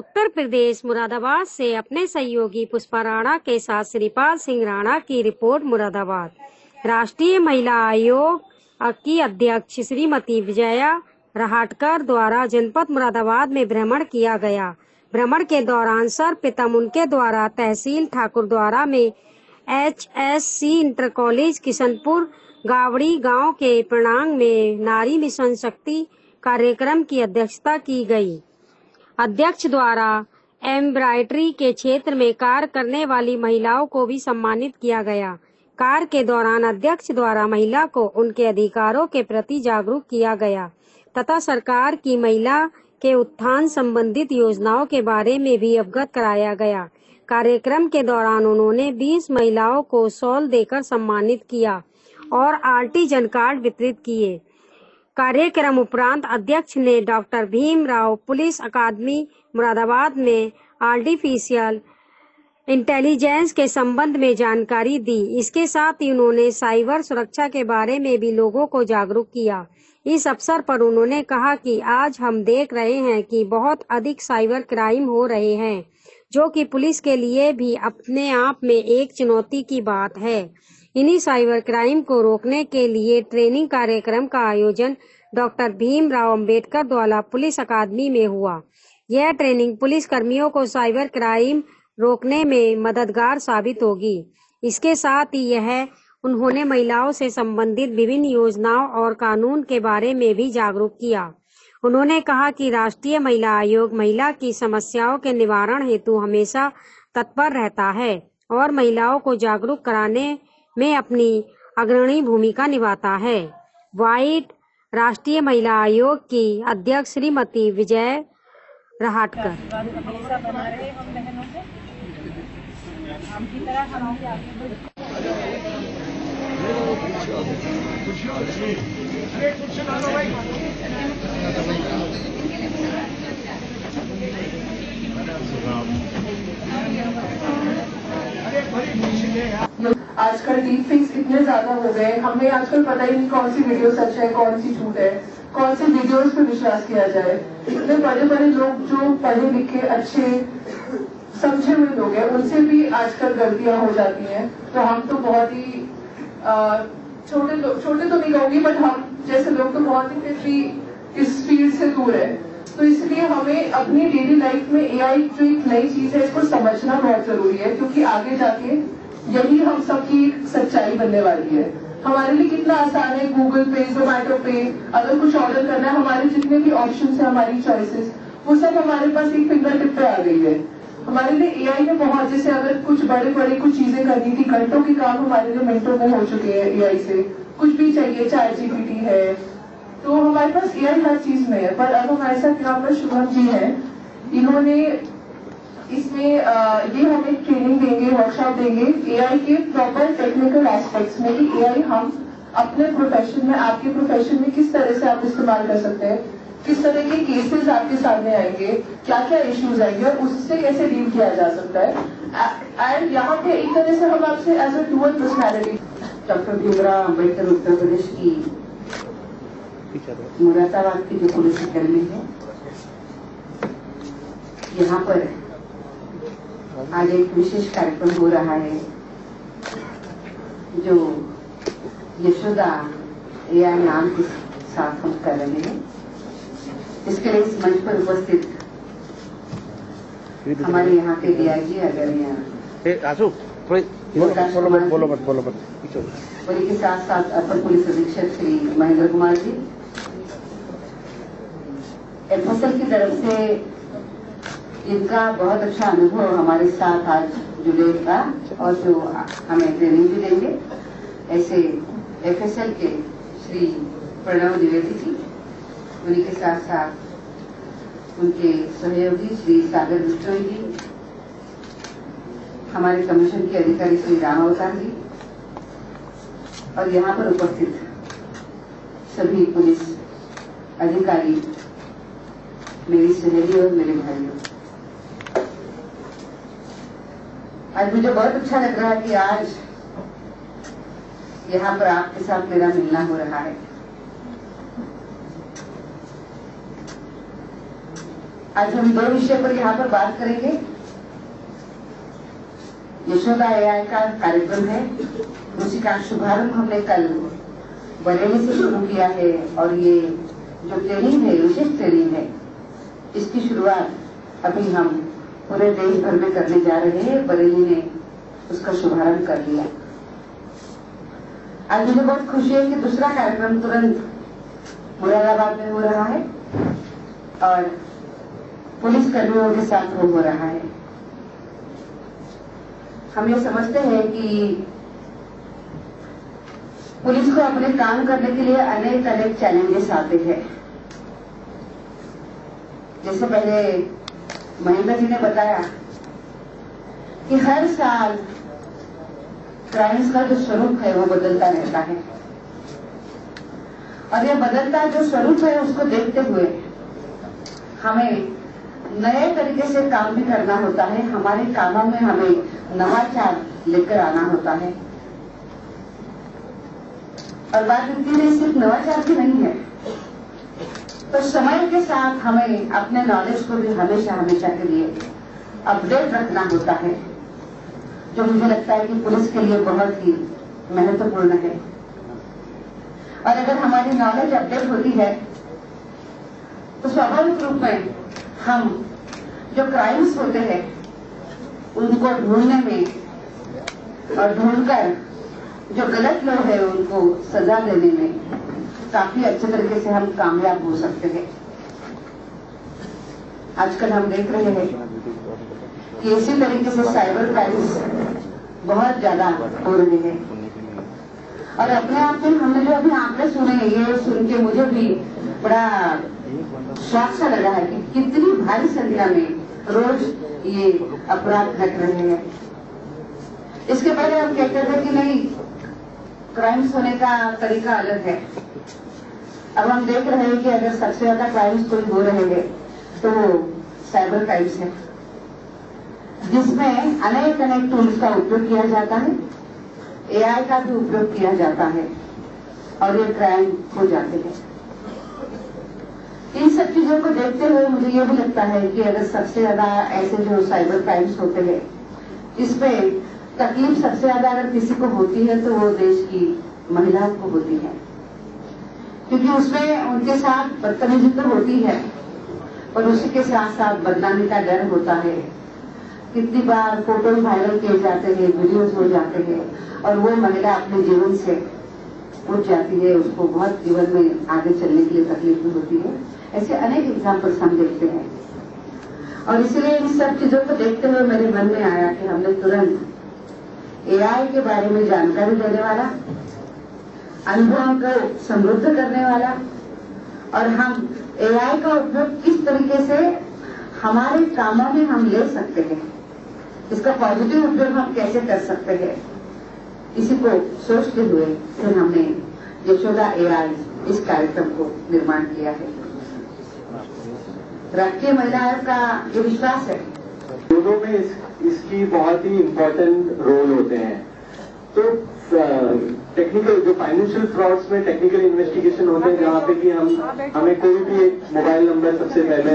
उत्तर प्रदेश मुरादाबाद से अपने सहयोगी पुष्पा राणा के साथ श्रीपाल सिंह राणा की रिपोर्ट। मुरादाबाद राष्ट्रीय महिला आयोग की अध्यक्ष श्रीमती विजया रहाटकर द्वारा जनपद मुरादाबाद में भ्रमण किया गया। भ्रमण के दौरान सर्वप्रथम उनके द्वारा तहसील ठाकुरद्वारा में HSC इंटर कॉलेज किशनपुर गावड़ी गांव के प्रांगण में नारी मिशन शक्ति कार्यक्रम की अध्यक्षता की गई। अध्यक्ष द्वारा एम्ब्रॉयडरी के क्षेत्र में कार्य करने वाली महिलाओं को भी सम्मानित किया गया। कार्य के दौरान अध्यक्ष द्वारा महिला को उनके अधिकारों के प्रति जागरूक किया गया तथा सरकार की महिला के उत्थान संबंधित योजनाओं के बारे में भी अवगत कराया गया। कार्यक्रम के दौरान उन्होंने 20 महिलाओं को शॉल देकर सम्मानित किया और आर्टिजन कार्ड वितरित किए। कार्यक्रम उपरांत अध्यक्ष ने डॉक्टर भीमराव पुलिस अकादमी मुरादाबाद में आर्टिफिशियल इंटेलिजेंस के संबंध में जानकारी दी। इसके साथ ही उन्होंने साइबर सुरक्षा के बारे में भी लोगों को जागरूक किया। इस अवसर पर उन्होंने कहा कि आज हम देख रहे हैं कि बहुत अधिक साइबर क्राइम हो रहे हैं, जो कि पुलिस के लिए भी अपने आप में एक चुनौती की बात है। इन्हीं साइबर क्राइम को रोकने के लिए ट्रेनिंग कार्यक्रम का आयोजन डॉक्टर भीमराव अंबेडकर द्वारा पुलिस अकादमी में हुआ। यह ट्रेनिंग पुलिस कर्मियों को साइबर क्राइम रोकने में मददगार साबित होगी। इसके साथ ही उन्होंने महिलाओं से संबंधित विभिन्न योजनाओं और कानून के बारे में भी जागरूक किया। उन्होंने कहा कि राष्ट्रीय महिला आयोग महिला की समस्याओं के निवारण हेतु हमेशा तत्पर रहता है और महिलाओं को जागरूक कराने में अपनी अग्रणी भूमिका निभाता है। वाइट राष्ट्रीय महिला आयोग की अध्यक्ष श्रीमती विजय रहाटकर। आजकल डीप फेक्स इतने ज्यादा हो गए, हमें आजकल पता ही नहीं कौन सी वीडियो सच है, कौन सी झूठ है, कौन सी वीडियोस पे विश्वास किया जाए। इतने बड़े बड़े लोग जो पढ़े लिखे अच्छे समझे हुए लोग हैं, उनसे भी आजकल गलतियां हो जाती हैं। तो हम तो बहुत ही छोटे तो नहीं कहूंगी, बट हम जैसे लोग तो बहुत ही फिर भी इस फील्ड से दूर है। तो इसलिए हमें अपनी डेली लाइफ में AI जो एक नई चीज है, इसको समझना बहुत जरूरी है, क्योंकि आगे जाके यही हम सबकी सच्चाई बनने वाली है। हमारे लिए कितना आसान है, गूगल पे, जोमैटो पे अगर कुछ ऑर्डर करना है, हमारे जितने भी ऑप्शंस है, हमारी चॉइसेस, वो सब हमारे पास एक फिंगर टिप पे आ गई है। हमारे लिए AI ने बहुत, जैसे अगर कुछ बड़े कुछ चीजें करनी थी, घंटों के काम हमारे लिए मिनटों में हो चुके हैं AI से। कुछ भी चाहिए, ChatGPT है, तो हमारे पास AI हर चीज में है। पर अब हमारे साथ यहाँ पर शुभम जी हैं, इन्होंने इसमें ये हमें ट्रेनिंग देंगे, वर्कशॉप देंगे AI के प्रॉपर टेक्निकल एस्पेक्ट्स में कि AI हम अपने प्रोफेशन में, आपके प्रोफेशन में किस तरह से आप इस्तेमाल कर सकते हैं, किस तरह के केसेस आपके सामने आएंगे, क्या क्या इश्यूज आएंगे और उससे कैसे डील किया जा सकता है। एंड यहाँ पे एक तरह से हम आपसे as a dual personality. Doctor Bhimrao Ambedkar Uttar Pradesh की मुरादाबाद की जो पुलिस अकादमी है, यहाँ पर आज एक विशेष कार्यक्रम हो रहा है जो यशोदा AI नाम के साथ हम कर रहे हैं। इसके लिए इस मंच पर उपस्थित हमारे यहाँ के DIG आदरणीय और इसके साथ साथ अपर पुलिस अधीक्षक श्री महेंद्र कुमार जी, FSL की तरफ से इनका बहुत अच्छा अनुभव हमारे साथ आज जुड़ेगा और जो हमें ट्रेनिंग भी देंगे। ऐसे FSL के श्री प्रणव द्विवेदी जी, उन्हीं के साथ साथ उनके सहयोगी श्री सागर बिश्नोई जी, हमारे कमीशन के अधिकारी श्री राम अवतार जी और यहाँ पर उपस्थित सभी पुलिस अधिकारी, मेरी सहेली और मेरे भाइयों। आज मुझे बहुत अच्छा लग रहा है कि आज यहाँ पर आपके साथ मेरा मिलना हो रहा है। आज हम 2 विषय पर यहाँ पर बात करेंगे। यशोदा AI का कार्यक्रम है, उसी का शुभारंभ हमने कल बरेली से शुरू किया है और ये जो ट्रेनिंग है, विशेष ट्रेनिंग है, इसकी शुरुआत अभी हम पूरे देश भर में करने जा रहे हैं। बरेली ने उसका शुभारंभ कर लिया। आज मुझे बहुत खुशी है कि दूसरा कार्यक्रम तुरंत मुरादाबाद में हो रहा है और पुलिस कर्मियों के साथ वो हो रहा है। हम ये समझते हैं कि पुलिस को अपने काम करने के लिए अनेक चैलेंजेस आते हैं। जैसे पहले महेंद्र जी ने बताया कि हर साल क्राइम्स का जो स्वरूप है वो बदलता रहता है और यह बदलता जो स्वरूप है उसको देखते हुए हमें नए तरीके से काम भी करना होता है। हमारे कामों में हमें नवाचार लेकर आना होता है और बात इतनी नहीं सिर्फ नवाचार की नहीं है, तो समय के साथ हमें अपने नॉलेज को भी हमेशा के लिए अपडेट रखना होता है, जो मुझे लगता है कि पुलिस के लिए बहुत ही महत्वपूर्ण है। और अगर हमारी नॉलेज अपडेट होती है तो स्वाभाविक रूप में हम जो क्राइम्स होते हैं उनको ढूंढने में और ढूंढकर जो गलत लोग हैं उनको सजा देने में काफी अच्छे तरीके से हम कामयाब हो सकते हैं। आजकल हम देख रहे हैं कि इसी तरीके से साइबर क्राइम्स बहुत ज्यादा हो रहे हैं और अपने आप में हमने जो अभी आंकड़े सुने, ये सुन के मुझे भी बड़ा शौक सा लगा है कि कितनी भारी संख्या में रोज ये अपराध घट रहे हैं। इसके पहले हम कहते थे कि नहीं, क्राइम्स होने का तरीका अलग है। अब हम देख रहे हैं कि अगर सबसे ज्यादा क्राइम्स कोई हो रहे हैं तो साइबर क्राइम्स है, जिसमें अनेक टूल्स का उपयोग किया जाता है, AI का भी उपयोग किया जाता है और ये क्राइम हो जाते हैं। इन सब चीजों को देखते हुए मुझे ये भी लगता है कि अगर सबसे ज्यादा ऐसे जो साइबर क्राइम्स होते हैं, इसपे तकलीफ सबसे ज्यादा अगर किसी को होती है तो वो देश की महिलाओं को होती है, क्योंकि उसमें उनके साथ बदतमीजी तो होती है और उसी के साथ साथ बदनामी का डर होता है। कितनी बार फोटो वायरल किए जाते हैं, वीडियोस हो जाते हैं और वो महिला अपने जीवन से उठ जाती है, उसको बहुत जीवन में आगे चलने के लिए तकलीफ भी होती है। ऐसे अनेक एग्जाम्पल्स हम देखते हैं और इसलिए इन सब चीजों को देखते हुए मेरे मन में आया कि हमने तुरंत AI के बारे में जानकारी देने वाला, अनुभवों को समृद्ध करने वाला और हम AI का उपयोग किस तरीके से हमारे कामों में हम ले सकते हैं, इसका पॉजिटिव उपयोग हम कैसे कर सकते हैं, इसी को सोचते हुए फिर हमने यशोदा AI इस कार्यक्रम को निर्माण किया है। राष्ट्रीय महिला आयोग का ये विश्वास है दोनों में इसकी बहुत ही इम्पोर्टेंट रोल होते हैं। तो टेक्निकल जो फाइनेंशियल फ्रॉड्स में टेक्निकल इन्वेस्टिगेशन होते हैं, जहाँ पे कि हमें कोई भी एक मोबाइल नंबर सबसे पहले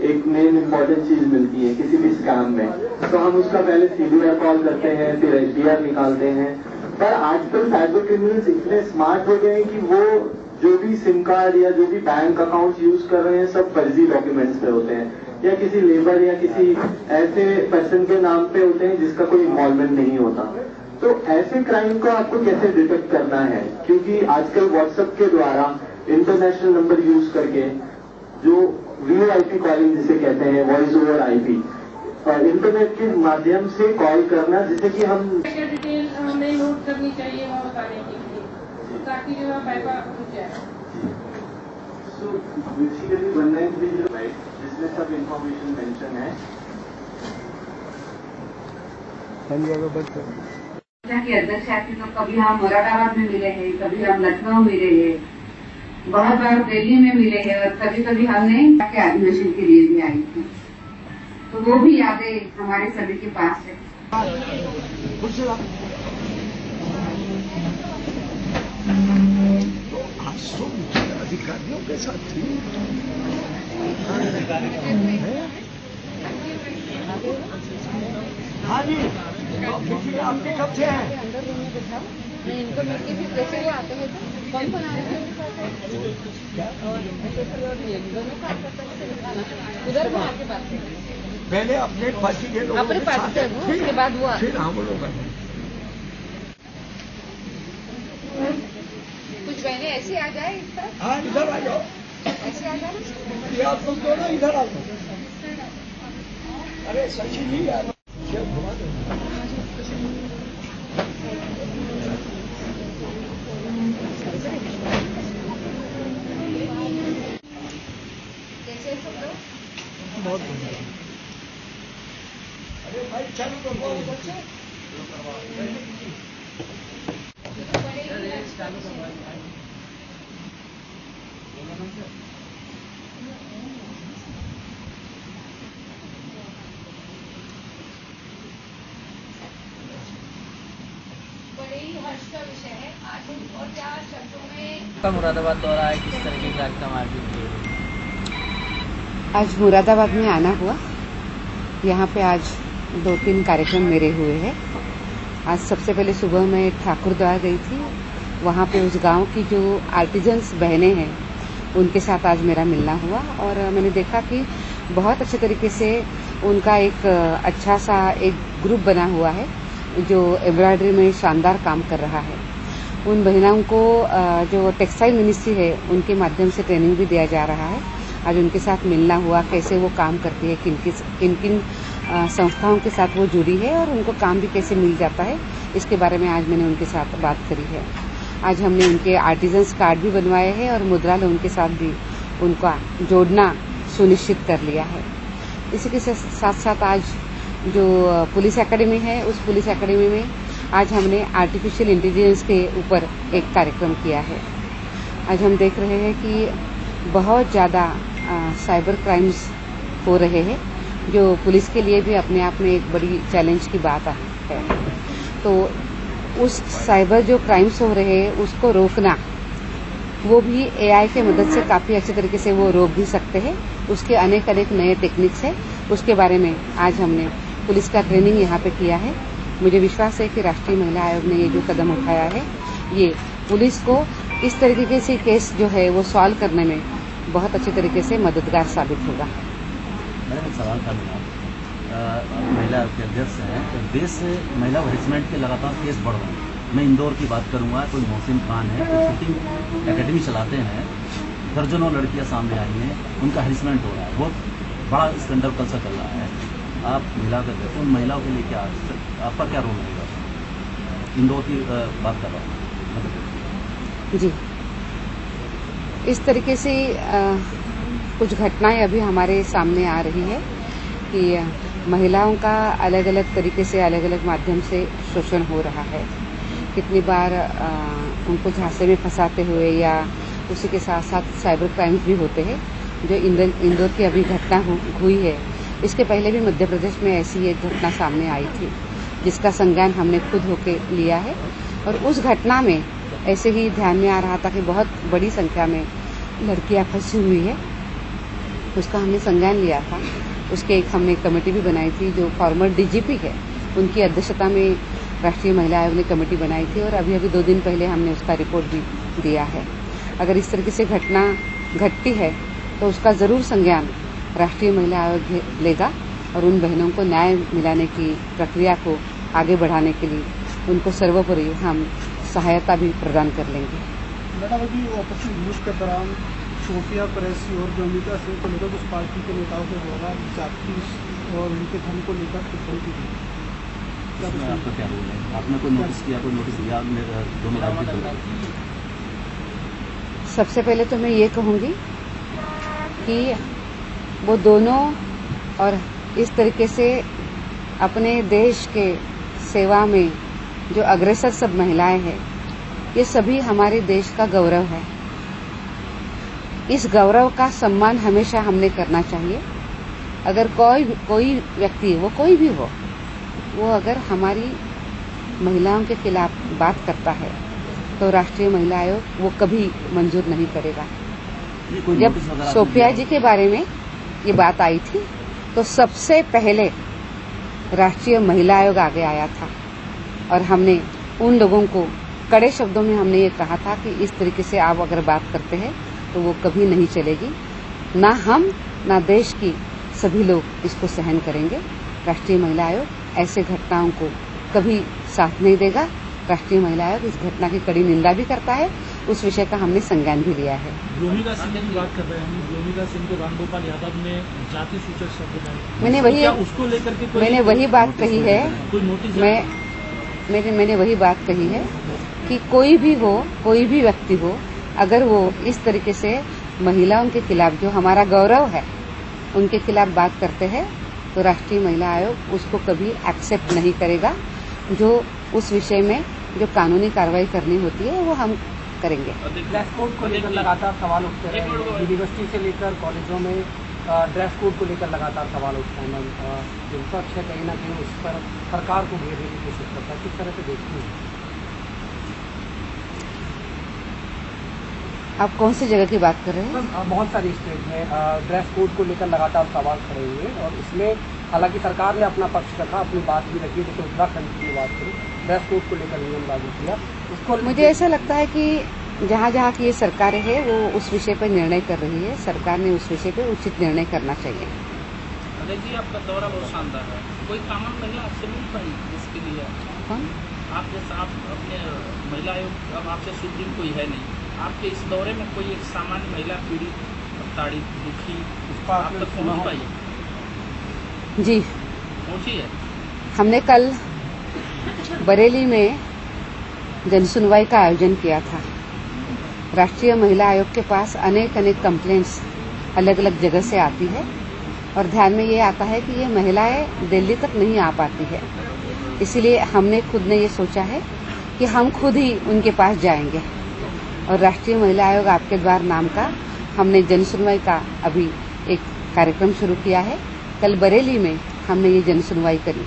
एक मेन इम्पोर्टेंट चीज मिलती है किसी भी स्कैम में, तो हम उसका पहले CVR कॉल करते हैं, फिर SDR निकालते हैं। पर आजकल साइबर क्रिमिनल्स इतने स्मार्ट हो गए हैं कि वो जो भी सिम कार्ड या जो भी बैंक अकाउंट यूज कर रहे हैं सब फर्जी डॉक्यूमेंट्स पे होते हैं या किसी लेबर या किसी ऐसे पर्सन के नाम पे होते हैं जिसका कोई इन्वॉल्वमेंट नहीं होता। तो ऐसे क्राइम को आपको कैसे डिटेक्ट करना है, क्योंकि आजकल व्हाट्सएप के द्वारा इंटरनेशनल नंबर यूज करके जो VoIP कॉलिंग जिसे कहते हैं, वॉइस ओवर IP, और इंटरनेट के माध्यम से कॉल करना, जिसे कि हम डिटेल हमें नोट करनी चाहिए वहाँ बताने के लिए, ताकि जो है पैसा पहुँच जाए। So basically 1930 right, जिसमें सब इंफॉर्मेशन मेंशन है। के अध्यक्ष आते तो कभी हम मुरादाबाद में मिले हैं, कभी हम लखनऊ मिले हैं, बहुत बार दिल्ली में मिले हैं और कभी कभी हमने के एडमिशन के लिए भी आई थी, तो वो भी यादें हमारे सभी के पास है। अधिकारियों के साथ थी। हाँ जी, आपके कब से हैं? नहीं, इनको मिलके फिर जैसे वो आते हैं तो कौन आ रहे हैं और दोनों काम करते हैं, उधर वो आके बात करें। पहले अपने पार्टी के लोगों अपने के पार्टी साथ से वो, उसके बाद वो फिर हम लोग कुछ बहने ऐसे आ जाए इस तरह, हाँ इधर आ जाओ, ऐसे आ जाए। ये आप लोग दोनों इधर आ जाओ। अरे सची नहीं यार, घुमा दो। कैसे सब लोग? बहुत बढ़िया। अरे भाई चलो तो बहुत बच्चे बड़े ही हर्ष का विषय है आज, और क्या शब्दों में का मुरादाबाद दौरा है, किस तरह के कार्यक्रम आयोजित किए? आज मुरादाबाद में आना हुआ। यहाँ पे आज 2-3 कार्यक्रम मेरे हुए हैं। आज सबसे पहले सुबह मैं ठाकुरद्वारा गई थी। वहाँ पे उस गांव की जो आर्टिजन्स बहनें हैं उनके साथ आज मेरा मिलना हुआ, और मैंने देखा कि बहुत अच्छे तरीके से उनका एक अच्छा सा एक ग्रुप बना हुआ है जो एम्ब्रॉयडरी में शानदार काम कर रहा है। उन बहनों को जो टेक्सटाइल मिनिस्ट्री है उनके माध्यम से ट्रेनिंग भी दिया जा रहा है। आज उनके साथ मिलना हुआ, कैसे वो काम करती है, किन किन संस्थाओं के साथ वो जुड़ी है और उनको काम भी कैसे मिल जाता है, इसके बारे में आज मैंने उनके साथ बात करी है। आज हमने उनके आर्टिजन्स कार्ड भी बनवाए हैं और मुद्रा लोन के साथ भी उनका जोड़ना सुनिश्चित कर लिया है। इसी के साथ साथ आज जो पुलिस एकेडमी है, उस पुलिस एकेडमी में आज हमने आर्टिफिशियल इंटेलिजेंस के ऊपर एक कार्यक्रम किया है। आज हम देख रहे हैं कि बहुत ज़्यादा साइबर क्राइम्स हो रहे हैं, जो पुलिस के लिए भी अपने आप में एक बड़ी चैलेंज की बात है। तो उस साइबर जो क्राइम्स हो रहे हैं उसको रोकना, वो भी एआई के मदद से काफ़ी अच्छे तरीके से वो रोक भी सकते हैं। उसके अनेक नए टेक्निक्स हैं, उसके बारे में आज हमने पुलिस का ट्रेनिंग यहाँ पे किया है। मुझे विश्वास है कि राष्ट्रीय महिला आयोग ने ये जो कदम उठाया है, ये पुलिस को इस तरीके से केस जो है वो सॉल्व करने में बहुत अच्छे तरीके से मददगार साबित होगा। मैंने एक सवाल था मेरा, महिला के अध्यक्ष हैं, तो देश से महिला हरेसमेंट के लगातार केस बढ़ रहे हैं। मैं इंदौर की बात करूंगा, कोई मोहसिन खान है, कोई शूटिंग एकेडमी चलाते हैं, दर्जनों लड़कियां सामने आई हैं, उनका हरेसमेंट हो रहा है, बहुत बड़ा स्कैंडल कल से चल रहा है। आप महिला के उन महिलाओं के लिए क्या आपका क्या रोल रहेगा? इंदौर की बात कर रहा हूँ जी। इस तरीके से कुछ घटनाएं अभी हमारे सामने आ रही है कि महिलाओं का अलग अलग तरीके से अलग अलग माध्यम से शोषण हो रहा है। कितनी बार उनको झांसे में फंसाते हुए या उसी के साथ साथ साइबर क्राइम्स भी होते हैं, जो इंदौर की अभी घटना हुई है। इसके पहले भी मध्य प्रदेश में ऐसी एक घटना सामने आई थी, जिसका संज्ञान हमने खुद होके लिया है। और उस घटना में ऐसे ही ध्यान में आ रहा था कि बहुत बड़ी संख्या में लड़कियां फंसी हुई है, उसका हमने संज्ञान लिया था। उसके एक हमने कमेटी भी बनाई थी, जो फॉर्मर डीजीपी है उनकी अध्यक्षता में राष्ट्रीय महिला आयोग ने कमेटी बनाई थी, और अभी 2 दिन पहले हमने उसका रिपोर्ट भी दिया है। अगर इस तरीके से घटना घटती है तो उसका जरूर संज्ञान राष्ट्रीय महिला आयोग लेगा, और उन बहनों को न्याय मिलाने की प्रक्रिया को आगे बढ़ाने के लिए उनको सर्वोपरि हम सहायता भी प्रदान कर लेंगे। मैडम, अभी ऑपरेशन न्यूज के दौरान सोफिया कुरैशी और जोमिता सिंह को लेकर उस पार्टी के नेताओं के द्वारा जाति और उनके धर्म को लेकर टिप्पणी की गई। आपका क्या रोल है? आपने कोई नोटिस किया, कोई नोटिस दिया जो मेरा? सबसे पहले तो मैं ये कहूँगी कि वो दोनों और इस तरीके से अपने देश के सेवा में जो अग्रसर सब महिलाएं हैं, ये सभी हमारे देश का गौरव है। इस गौरव का सम्मान हमेशा हमने करना चाहिए। अगर कोई व्यक्ति, वो कोई भी हो, वो अगर हमारी महिलाओं के खिलाफ बात करता है तो राष्ट्रीय महिला आयोग वो कभी मंजूर नहीं करेगा। जब सोफिया जी के बारे में ये बात आई थी तो सबसे पहले राष्ट्रीय महिला आयोग आगे आया था और हमने उन लोगों को कड़े शब्दों में हमने ये कहा था कि इस तरीके से आप अगर बात करते हैं तो वो कभी नहीं चलेगी। ना हम ना देश की सभी लोग इसको सहन करेंगे। राष्ट्रीय महिला आयोग ऐसे घटनाओं को कभी साथ नहीं देगा। राष्ट्रीय महिला आयोग इस घटना की कड़ी निंदा भी करता है, उस विषय का हमने संज्ञान भी लिया है। व्योमिका सिंह की बात कर रहे हैं हम। व्योमिका सिंह को रामगोपाल यादव ने जाति सूचक शब्द डाले। उसको लेकर के मैंने वही बात कही है। कोई नोटिस मैंने वही बात कही है कि कोई भी हो, कोई भी व्यक्ति हो, अगर वो इस तरीके से महिलाओं के खिलाफ, जो हमारा गौरव है, उनके खिलाफ बात करते हैं तो राष्ट्रीय महिला आयोग उसको कभी एक्सेप्ट नहीं करेगा। जो उस विषय में जो कानूनी कार्रवाई करनी होती है वो हम करेंगे। ड्रेस कोड को लेकर लगातार सवाल उठते हैं। यूनिवर्सिटी से लेकर कॉलेजों में ड्रेस कोड को लेकर लगातार सवाल उठते हैं। विपक्ष है कहीं ना कहीं उस पर सरकार को घेरने की कोशिश करता है, किस तरह से देखते हैं आप? कौन सी जगह की बात कर रहे हैं? बहुत सारी स्टेट में ड्रेस कोड को लेकर लगातार सवाल खड़े हुए और इसमें हालांकि सरकार ने अपना पक्ष रखा, अपनी बात भी रखी। जैसे उत्तराखंड की बात करें, ड्रेस कोड को लेकर नियम लागू किया, उसको मुझे ऐसा लगता है कि जहाँ जहाँ की ये सरकारें हैं वो उस विषय पर निर्णय कर रही है। सरकार ने उस विषय पर उचित निर्णय करना चाहिए। अरे जी, आपका दौरा बहुत शानदार है। कोई कामन महिला आपसे मिल पाई इसके लिए? कौन? आप जैसा आप अपने महिला आयोग, अब आपसे सुप्रीम कोई है नहीं, आपके इस दौरे में कोई एक सामान्य महिला पीड़ित, ताड़ित, दुखी आप तक पहुँच पाई? जी पहुँची है। हमने कल बरेली में जनसुनवाई का आयोजन किया था। राष्ट्रीय महिला आयोग के पास अनेक कंप्लेंट्स अलग अलग जगह से आती है और ध्यान में ये आता है कि ये महिलाएं दिल्ली तक नहीं आ पाती है। इसीलिए हमने खुद ने ये सोचा है कि हम खुद ही उनके पास जाएंगे और राष्ट्रीय महिला आयोग आपके द्वार नाम का हमने जनसुनवाई का अभी एक कार्यक्रम शुरू किया है। कल बरेली में हमने ये जनसुनवाई करी।